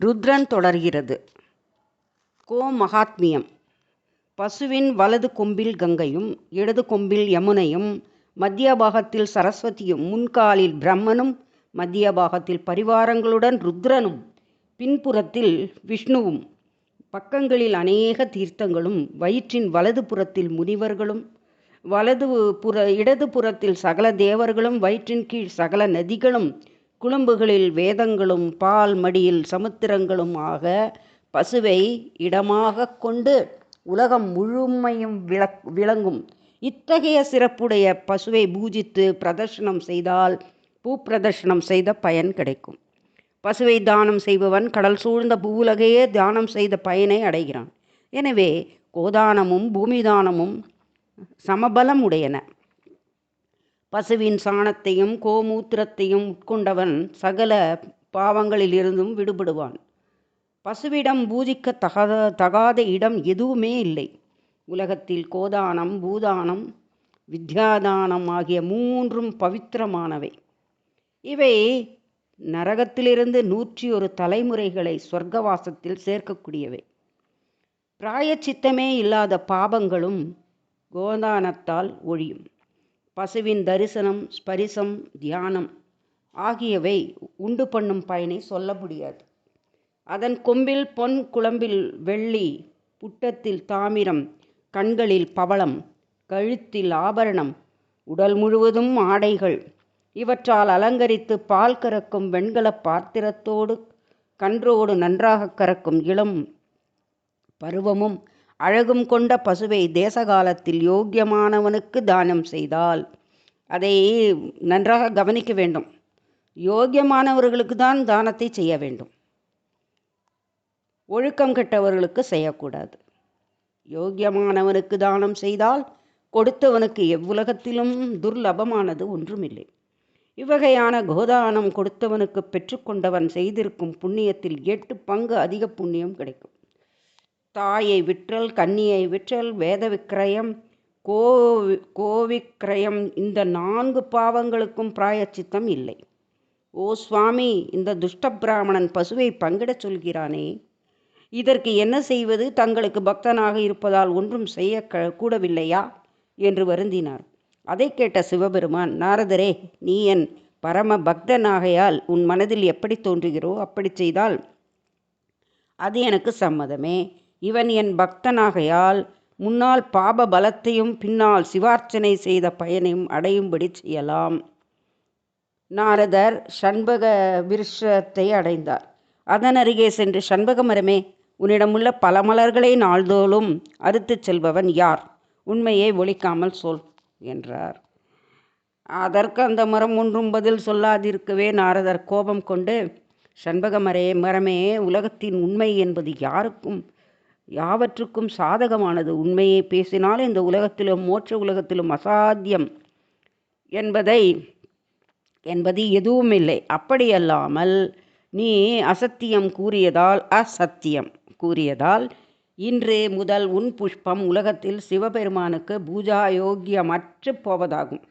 ருத்ரன் தொடர்கிறது. மகாத்மியம். பசுவின் வலது கொம்பில் கங்கையும் இடது கொம்பில் யமுனையும் மத்திய பாகத்தில் சரஸ்வதியும் முன்காலில் பிரம்மனும் மத்திய பாகத்தில் பரிவாரங்களுடன் ருத்ரனும் பின்புறத்தில் விஷ்ணுவும் பக்கங்களில் அநேக தீர்த்தங்களும் வயிற்றின் வலது புறத்தில் முனிவர்களும் இடது புறத்தில் சகல தேவர்களும் வயிற்றின் கீழ் சகல நதிகளும் குளம்புகளில் வேதங்களும் பால் மடியில் சமுத்திரங்களும் ஆக பசுவை இடமாக கொண்டு உலகம் முழுமையும் விளங்கும். இத்தகைய சிறப்புடைய பசுவை பூஜித்து பிரதர்ஷனம் செய்தால் பூப்பிரதர்ஷனம் செய்த பயன் கிடைக்கும். பசுவை தானம் செய்பவன் கடல் சூழ்ந்த பூவுலகையே தானம் செய்த பயனை அடைகிறான். எனவே கோதானமும் பூமிதானமும் சமபலம் உடையன. பசுவின் சாணத்தையும் கோமூத்திரத்தையும் உட்கொண்டவன் சகல பாவங்களிலிருந்தும் விடுபடுவான். பசுவிடம் பூஜிக்க தகாத இடம் எதுவுமே இல்லை. உலகத்தில் கோதானம், பூதானம், வித்யாதானம் ஆகிய மூன்றும் பவித்திரமானவை. இவை நரகத்திலிருந்து 101 தலைமுறைகளை சொர்க்கவாசத்தில் சேர்க்கக்கூடியவை. பிராயச்சித்தமே இல்லாத பாபங்களும் கோதானத்தால் ஒழியும். பசுவின் தரிசனம், ஸ்பரிசம், தியானம் ஆகியவை உண்டு பண்ணும் பயனை சொல்ல முடியாது. அதன் கொம்பில் பொன், குளம்பில் வெள்ளி, புட்டத்தில் தாமிரம், கண்களில் பவளம், கழுத்தில் ஆபரணம், உடல் முழுவதும் ஆடைகள் இவற்றால் அலங்கரித்து பால் கறக்கும் வெண்கல பாத்திரத்தோடு கன்றோடு நன்றாக கறக்கும் இளம் பருவமும் அழகும் கொண்ட பசுவை தேசகாலத்தில் யோக்கியமானவனுக்கு தானம் செய்தால், அதை நன்றாக கவனிக்க வேண்டும். யோக்கியமானவர்களுக்கு தான் தானத்தை செய்ய வேண்டும். ஒழுக்கம் கெட்டவர்களுக்கு செய்யக்கூடாது. யோக்கியமானவனுக்கு தானம் செய்தால் கொடுத்தவனுக்கு எவ்வுலகத்திலும் துர்லபமானது ஒன்றுமில்லை. இவ்வகையான கோதானம் கொடுத்தவனுக்கு பெற்றுக்கொண்டவன் செய்திருக்கும் புண்ணியத்தில் 8 பங்கு அதிக புண்ணியம் கிடைக்கும். தாயை விற்றல், கன்னியை விற்றல், வேத விக்கிரயம், கோவிக்கிரயம் இந்த 4 பாவங்களுக்கும் பிராயச்சித்தம் இல்லை. ஓ சுவாமி, இந்த துஷ்ட பிராமணன் பசுவை பங்கிடச் சொல்கிறானே, இதற்கு என்ன செய்வது? தங்களுக்கு பக்தனாக இருப்பதால் ஒன்றும் செய்ய கூடவில்லையா என்று வருந்தினார். அதை கேட்ட சிவபெருமான், நாரதரே, நீ என் பரம பக்தனாகையால் உன் மனதில் எப்படி தோன்றுகிறோ அப்படி செய்தால் அது எனக்கு சம்மதமே. இவன் என் பக்தனாகையால் முன்னால் பாப பலத்தையும் பின்னால் சிவார்ச்சனை செய்த பயனையும் அடையும்படி செய்யலாம். நாரதர் சண்பக விருஷத்தை அடைந்தார். அதன் அருகே சென்று, சண்பக மரமே, உன்னிடமுள்ள பல மலர்களை நாள்தோறும் அறுத்து செல்பவன் யார்? உண்மையை ஒழிக்காமல் சொல் என்றார். அதற்கு அந்த மரம் ஒன்றும் பதில் சொல்லாதிருக்கவே நாரதர் கோபம் கொண்டு, சண்பக மரமே, உலகத்தின் உண்மை என்பது யாவற்றுக்கும் சாதகமானது. உண்மையை பேசினால் இந்த உலகத்திலும் மோட்ச உலகத்திலும் அசாத்தியம் என்பது எதுவும் இல்லை. அப்படியல்லாமல் நீ அசத்தியம் கூறியதால் இன்று முதல் உன் புஷ்பம் உலகத்தில் சிவபெருமானுக்கு பூஜாயோக்கியமற்று போவதாகும்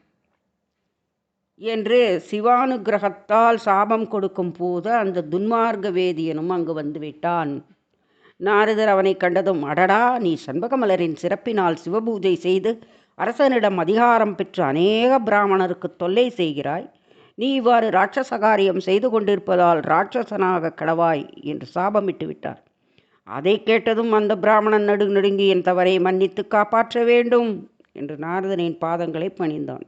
என்று சிவானுகிரகத்தால் சாபம் கொடுக்கும் போது அந்த துன்மார்க்க வேதியனும் அங்கு வந்துவிட்டான். நாரதர் அவனை கண்டதும், அடடா, நீ சண்பகமலரின் சிறப்பினால் சிவபூஜை செய்து அரசனிடம் அதிகாரம் பெற்று அநேக பிராமணருக்கு தொல்லை செய்கிறாய். நீ இவ்வாறு ராட்சசகாரியம் செய்து கொண்டிருப்பதால் ராட்சசனாக கடவாய் என்று சாபமிட்டு விட்டார். அதை கேட்டதும் அந்த பிராமணன் நடுங்கி என் தவறை மன்னித்து காப்பாற்ற வேண்டும் என்று நாரதனின் பாதங்களை பணிந்தான்.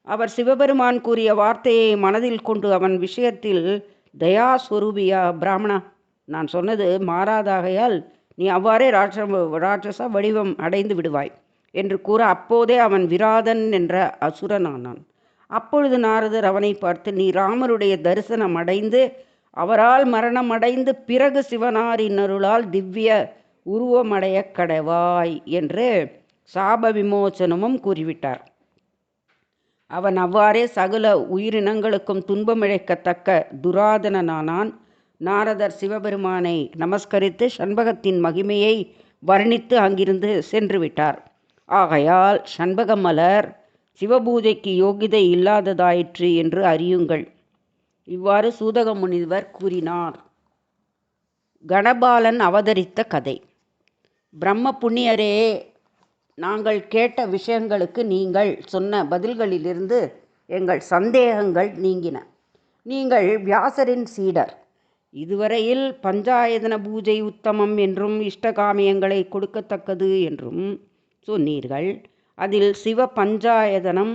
அவர் சிவபெருமான் கூறிய வார்த்தையை மனதில் கொண்டு அவன் விஷயத்தில் தயாஸ்வரூபியா, பிராமணா, நான் சொன்னது மாறாதாகையால் நீ அவ்வாறே ராட்சச வடிவம் அடைந்து விடுவாய் என்று கூற அப்போதே அவன் விராதன் என்ற அசுரனானான். அப்பொழுது நாரதர் அவனை பார்த்து, நீ ராமருடைய தரிசனம் அடைந்து அவரால் மரணம் அடைந்து பிறகு சிவனாரின் அருளால் திவ்ய உருவமடைய கடவாய் என்று சாப விமோசனமும் கூறிவிட்டார். அவன் அவ்வாறே சகல உயிரினங்களுக்கும் துன்பமிழைக்கத்தக்க துராதனனானான். நாரதர் சிவபெருமானை நமஸ்கரித்து சண்பகத்தின் மகிமையை வர்ணித்து அங்கிருந்து சென்று விட்டார். ஆகையால் சண்பக மலர் சிவபூஜைக்கு யோகிதை இல்லாததாயிற்று என்று அறியுங்கள். இவ்வாறு சூதக முனிவர் கூறினார். கணபாலன் அவதரித்த கதை. பிரம்ம புண்ணியரே, நாங்கள் கேட்ட விஷயங்களுக்கு நீங்கள் சொன்ன பதில்களிலிருந்து எங்கள் சந்தேகங்கள் நீங்கின. நீங்கள் வியாசரின் சீடர். இதுவரையில் பஞ்சாயதன பூஜை உத்தமம் என்றும் இஷ்டகாமியங்களை கொடுக்கத்தக்கது என்றும் சொன்னீர்கள். அதில் சிவ பஞ்சாயதனம்,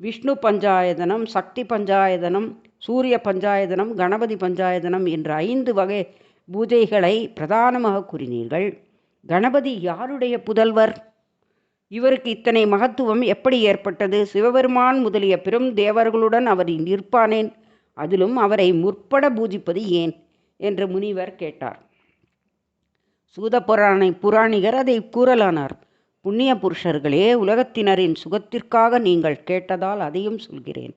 விஷ்ணு பஞ்சாயதனம், சக்தி பஞ்சாயதனம், சூரிய பஞ்சாயதனம், கணபதி பஞ்சாயதனம் என்ற 5 வகை பூஜைகளை பிரதானமாக கூறினீர்கள். கணபதி யாருடைய புதல்வர்? இவருக்கு இத்தனை மகத்துவம் எப்படி ஏற்பட்டது? சிவபெருமான் முதலிய பெரும் தேவர்களுடன் அவர் நிற்பானேன்? அதிலும் அவரை முற்பட பூஜிப்பது ஏன் என்று முனிவர் கேட்டார். சூத புராணிகர் அதை கூறலானார். புண்ணிய புருஷர்களே, உலகத்தினரின் சுகத்திற்காக நீங்கள் கேட்டதால் அதையும் சொல்கிறேன்.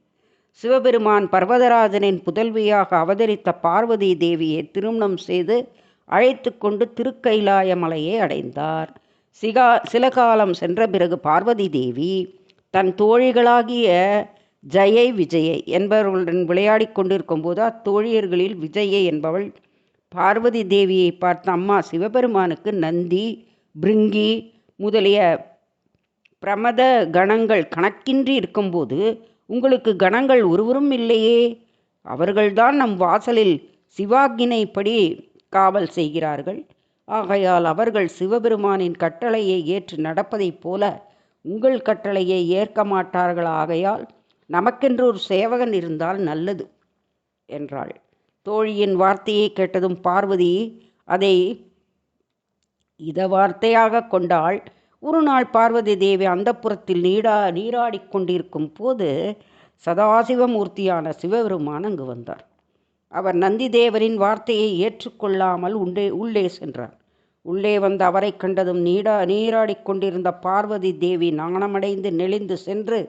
சிவபெருமான் பர்வதராஜனின் புதல்வியாக அவதரித்த பார்வதி தேவியை திருமணம் செய்து அழைத்து கொண்டு திருக்கைலாய மலையை அடைந்தார். சில காலம் சென்ற பிறகு பார்வதி தேவி தன் தோழிகளாகிய ஜெயை விஜயை என்பவர்களுடன் விளையாடி கொண்டிருக்கும் போது அத்தோழியர்களில் விஜயை என்பவள் பார்வதி தேவியை பார்த்த, அம்மா, சிவபெருமானுக்கு நந்தி, பிருங்கி முதலிய பிரமத கணங்கள் கணக்கின்றி இருக்கும்போது உங்களுக்கு கணங்கள் ஒருவரும் இல்லையே? அவர்கள்தான் நம் வாசலில் சிவாக்கினைப்படி காவல் செய்கிறார்கள். ஆகையால் அவர்கள் சிவபெருமானின் கட்டளையை ஏற்று நடப்பதைப் போல உங்கள் கட்டளையை ஏற்க மாட்டார்கள். ஆகையால் நமக்கென்று ஒரு சேவகன் இருந்தால் நல்லது என்றாள். தோழியின் வார்த்தையை கேட்டதும் பார்வதி அதை வார்த்தையாக கொண்டாள். ஒரு நாள் பார்வதி தேவி அந்தப்புரத்தில் நீராடி கொண்டிருக்கும் போது சதாசிவமூர்த்தியான சிவபெருமான் அங்கு வந்தார். அவர் நந்திதேவரின் வார்த்தையை ஏற்றுக்கொள்ளாமல் உள்ளே சென்றார். உள்ளே வந்த அவரை கண்டதும் நீராடி கொண்டிருந்த பார்வதி தேவி நாணமடைந்து நெளிந்து சென்று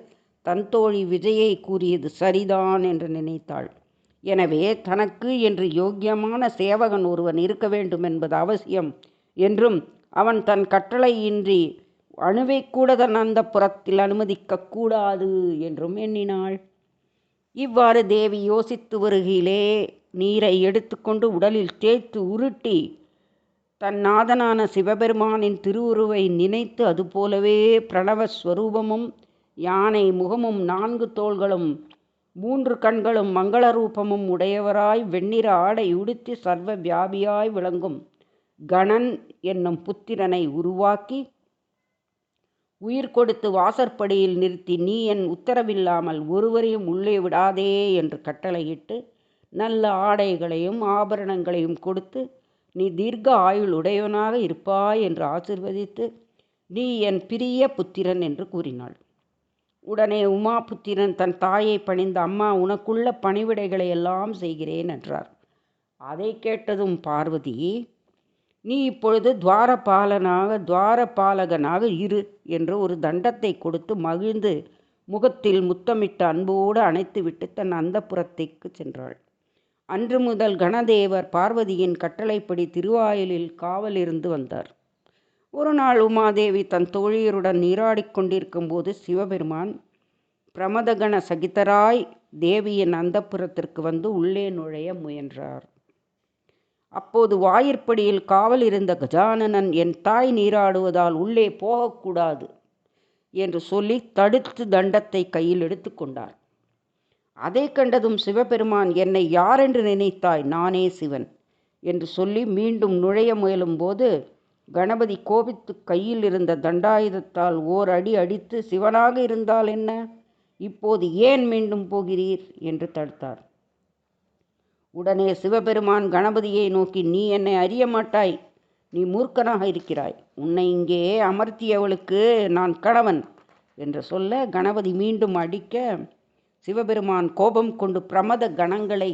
தன் தோழி விஜயை கூறியது சரிதான் என்று நினைத்தாள். எனவே தனக்கு என்று யோக்கியமான சேவகன் ஒருவன் இருக்க வேண்டும் என்பது அவசியம் என்றும் அவன் தன் கட்டளையின்றி அணுவை கூட தன் அந்த புறத்தில் அனுமதிக்க கூடாது என்றும் எண்ணினாள். இவ்வாறு தேவி யோசித்து வருகையிலே நீரை எடுத்துக்கொண்டு உடலில் தேய்த்து உருட்டி தன் நாதனான சிவபெருமானின் திருவுருவை நினைத்து அதுபோலவே பிரணவஸ்வரூபமும் யானை முகமும் 4 தோள்களும் 3 கண்களும் மங்கள ரூபமும் உடையவராய் வெண்ணிற ஆடை உடுத்தி சர்வ வியாபியாய் விளங்கும் கணன் என்னும் புத்திரனை உருவாக்கி உயிர் கொடுத்து வாசற்படியில் நிறுத்தி, நீ என் உத்தரவில்லாமல் ஒருவரையும் உள்ளே விடாதே என்று கட்டளையிட்டு நல்ல ஆடைகளையும் ஆபரணங்களையும் கொடுத்து நீ தீர்க்க ஆயுள் உடையவனாக இருப்பாய் என்று ஆசிர்வதித்து நீ என் பிரிய புத்திரன் என்று கூறினாள். உடனே உமாபுத்திரன் தன் தாயை பணிந்த, அம்மா, உனக்குள்ள பணிவிடைகளை எல்லாம் செய்கிறேன் என்றார். அதை கேட்டதும் பார்வதி, நீ இப்பொழுது துவாரபாலகனாக இரு என்று ஒரு தண்டத்தை கொடுத்து மகிழ்ந்து முகத்தில் முத்தமிட்டு அன்போடு அணைத்துவிட்டு தன் அந்தப்புரத்திற்கு சென்றாள். அன்று முதல் கணதேவர் பார்வதியின் கட்டளைப்படி திருவாயிலில் காவலிருந்து வந்தார். ஒரு நாள் உமாதேவி தன் தோழியருடன் நீராடிக் கொண்டிருக்கும் போது சிவபெருமான் பிரமதகண சகிதராய் தேவியின் அந்தப்புரத்திற்கு வந்து உள்ளே நுழைய முயன்றார். அப்போது வாயிற்படியில் காவல் இருந்த கஜானனன், என் தாய் நீராடுவதால் உள்ளே போகக்கூடாது என்று சொல்லி தடுத்து தண்டத்தை கையில் எடுத்து கொண்டார். அதை கண்டதும் சிவபெருமான், என்னை யாரென்று நினைத்தாய்? நானே சிவன் என்று சொல்லி மீண்டும் நுழைய முயலும் போது கணபதி கோபித்து கையில் இருந்த தண்டாயுதத்தால் ஓர் அடி அடித்து, சிவனாக இருந்தால் என்ன, இப்போது ஏன் மீண்டும் போகிறீர் என்று தடுத்தார். உடனே சிவபெருமான் கணபதியை நோக்கி, நீ என்னை அறிய மாட்டாய், நீ மூர்க்கனாக இருக்கிறாய், உன்னை இங்கே அமர்த்தியவளுக்கு நான் கணவன் என்று சொல்ல கணபதி மீண்டும் அடிக்க சிவபெருமான் கோபம் கொண்டு பிரமத கணங்களை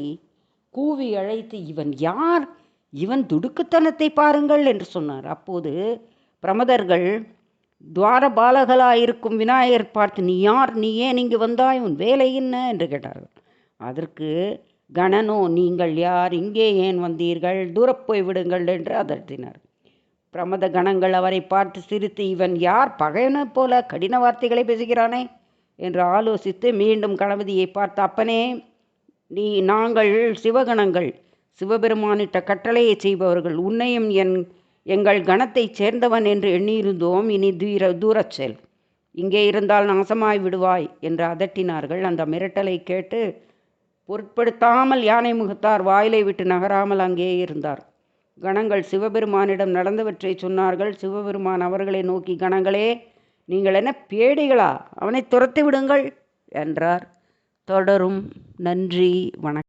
கூவி அழைத்து, இவன் யார், இவன் துடுக்குத்தனத்தை பாருங்கள் என்று சொன்னார். அப்போது பிரமதர்கள் துவாரபாலகளாயிருக்கும் விநாயகர் பார்த்து, நீ யார், நீ ஏன் இங்கு வந்தாய், உன் வேலை என்ன என்று கேட்டார்கள். அதற்கு கணனோ, நீங்கள் யார், இங்கே ஏன் வந்தீர்கள், தூரப்போய் விடுங்கள் என்று அதட்டினார். பிரமத கணங்கள் அவரை பார்த்து சிரித்து, இவன் யார், பகைவனை போல கடின வார்த்தைகளை பேசுகிறானே என்று ஆலோசித்து மீண்டும் கணபதியை பார்த்து, அப்பனே, நாங்கள் சிவகணங்கள், சிவபெருமானிட்ட கட்டளையை செய்பவர்கள். உன்னையும் எங்கள் கணத்தைச் சேர்ந்தவன் என்று எண்ணியிருந்தோம். இனி தூரச் செல். இங்கே இருந்தால் நாசமாய் விடுவாய் என்று அதட்டினார்கள். அந்த மிரட்டலை கேட்டு பொருட்படுத்தாமல் யானை முகத்தார் வாயிலை விட்டு நகராமல் அங்கே இருந்தார். கணங்கள் சிவபெருமானிடம் நடந்தவற்றை சொன்னார்கள். சிவபெருமான் அவர்களை நோக்கி, கணங்களே, நீங்கள் என்ன பேடிகளா? அவனை துரத்தி விடுங்கள் என்றார். தொடரும். நன்றி, வணக்கம்.